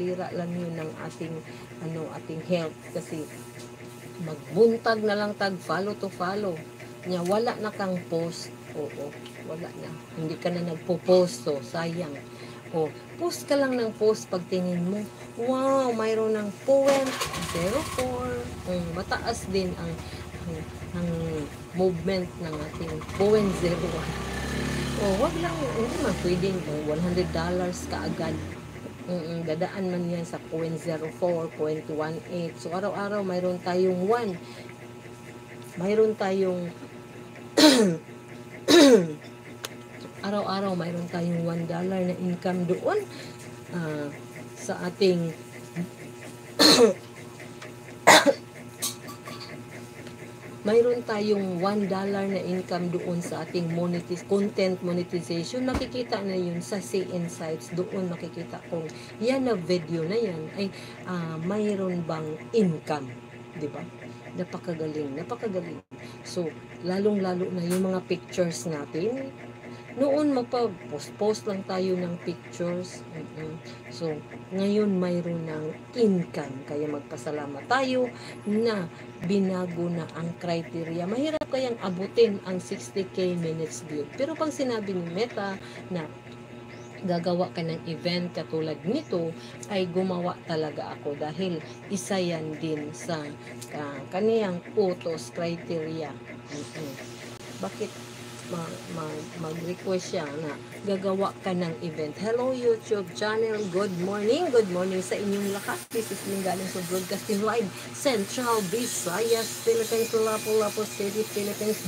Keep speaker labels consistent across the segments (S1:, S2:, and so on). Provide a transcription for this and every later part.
S1: masira lang yun ng ating ating health, kasi magbuntag na lang tag follow to follow nya, wala na kang post. Oo, wala na, hindi ka na nagpo-post, so sayang. Post ka lang ng post, pagtingin mo, wow, mayroon ng 0.04, mataas din ang movement ng ating 0.01. Wag lang, hindi man pwedeng $100 kaagad. Dadaan man yan sa 0.04, 0.18. So, araw-araw mayroon tayong 1. Mayroon tayong araw-araw mayroon tayong $1 na income doon sa ating mayroon tayong $1 na income doon sa ating content monetization. Makikita na yun sa Say Insights. Doon makikita kung yan na video na yan ay mayroon bang income. Diba? Napakagaling. So, lalong-lalo na yung mga pictures natin. Noon magpa-post lang tayo ng pictures. So, ngayon mayroon ng income. Kaya magpasalamat tayo na binago na ang criteria. Mahirap kayang abutin ang 60k minutes view. Pero pag sinabi ni Meta na gagawa ka ng event katulad nito, ay gumawa talaga ako dahil isa yan din sa kaniyang utos criteria. Bakit mag-request siya na gagawa ka ng event? Hello YouTube channel, good morning sa inyong lahat. This is Linggaling sa Broadcasting Live, Central Visayas, Philippines, Lapu-Lapu City, Philippines,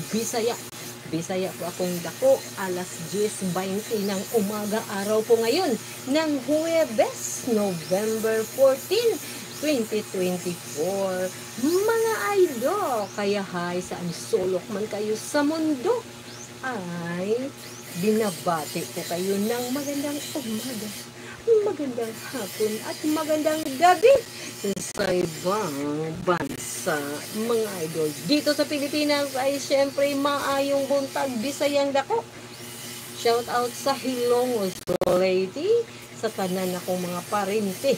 S1: Bisaya po akong dako. Alas 10:20 ng umaga, araw po ngayon ng Huwebes, November 14, 2024. Mga idol, kaya hi, saan sulok man kayo sa mundo, ay binabati ko kayo ng magandang umaga, magandang hapon at magandang gabi sa ibang bansa, mga idol. Dito sa Pilipinas ay syempre maayong buntag, Bisayang dako. Shout out sa Hilongos Lady, sa tanan akong mga parente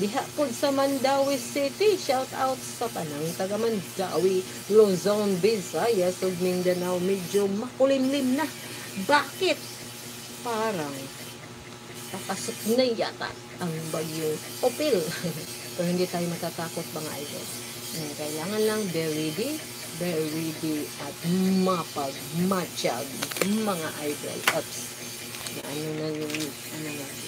S1: diha pod sa Mandawi City. Shout out sa tanang taga Mandawi, Luzon, Visayas ug Mindanao. Medyo makulimlim na. Bakit? Parang papasok na yata ang bagyong Opil. Pero hindi tayo matatakot, mga idol. Kailangan lang very ready at mapagmatsyag, mga idol. Oops. Na natin.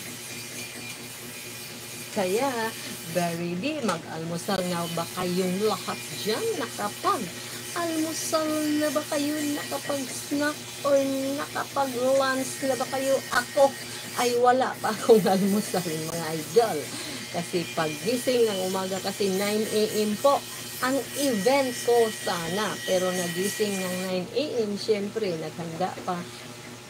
S1: Kaya, very ready, mag-almusal nga ba kayong lahat dyan? Nakapag-almusal na ba kayo? Nakapag-snack or nakapag-lunch na ba kayo? Ako ay wala pa akong almusal, mga idol. Kasi paggising ng umaga, kasi 9 AM po ang event ko sana. Pero nagising ng 9 AM, syempre, naghanda pa.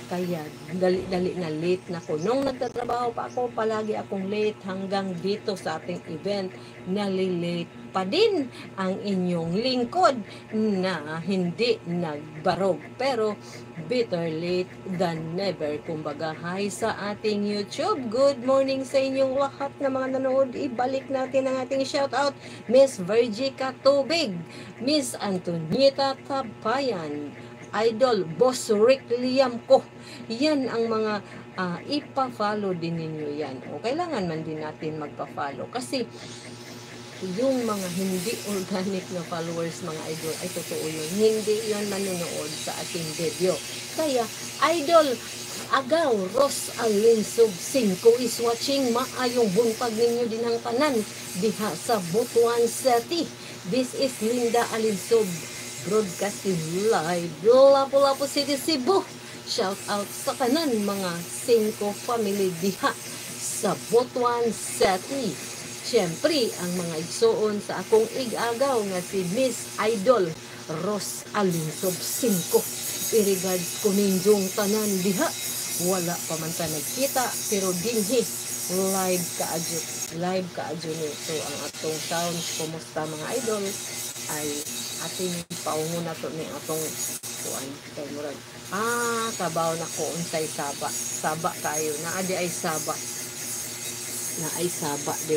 S1: Kaya dali-dali na late na ko. Nung nagtatrabaho pa ako, palagi akong late hanggang dito sa ating event. Nalilate pa din ang inyong lingkod na hindi nagbarog. Pero better late than never. Kumbaga, hi sa ating YouTube. Good morning sa inyong lahat na mga nanood. Ibalik natin ang ating shoutout. Miss Virgie Katubig, Miss Antonieta Tabayan, Idol Boss Rick Liam ko. Yan ang mga ipa-follow din ninyo yan. Kailangan man din natin magpa-follow. Kasi yung mga hindi organic na followers, mga idol, ay totoo yun. Hindi yun manonood sa ating video. Kaya, Idol Agaw Ros Alinsub 5 is watching. Maayong buntag ninyo din ang tanan diha sa Butuan City. This is Linda Alinsub Broadcasting Live, Lapu-Lapu City, Cebu. Shout out sa kanan mga 5 family diha sa Butuan City. Siyempre, ang mga igsoon sa akong igagaw nga si Miss Idol Ros Alinsub 5. I-regards ko ninyong tanan diha. Wala pa man ta nagkita, pero dinhi live kaadyo ni. So, ang atong sounds, kumusta mga idol, ay ating paunguna to ni atong kuan kay murag kabaw na ko unsay saba kayo na adi ay saba di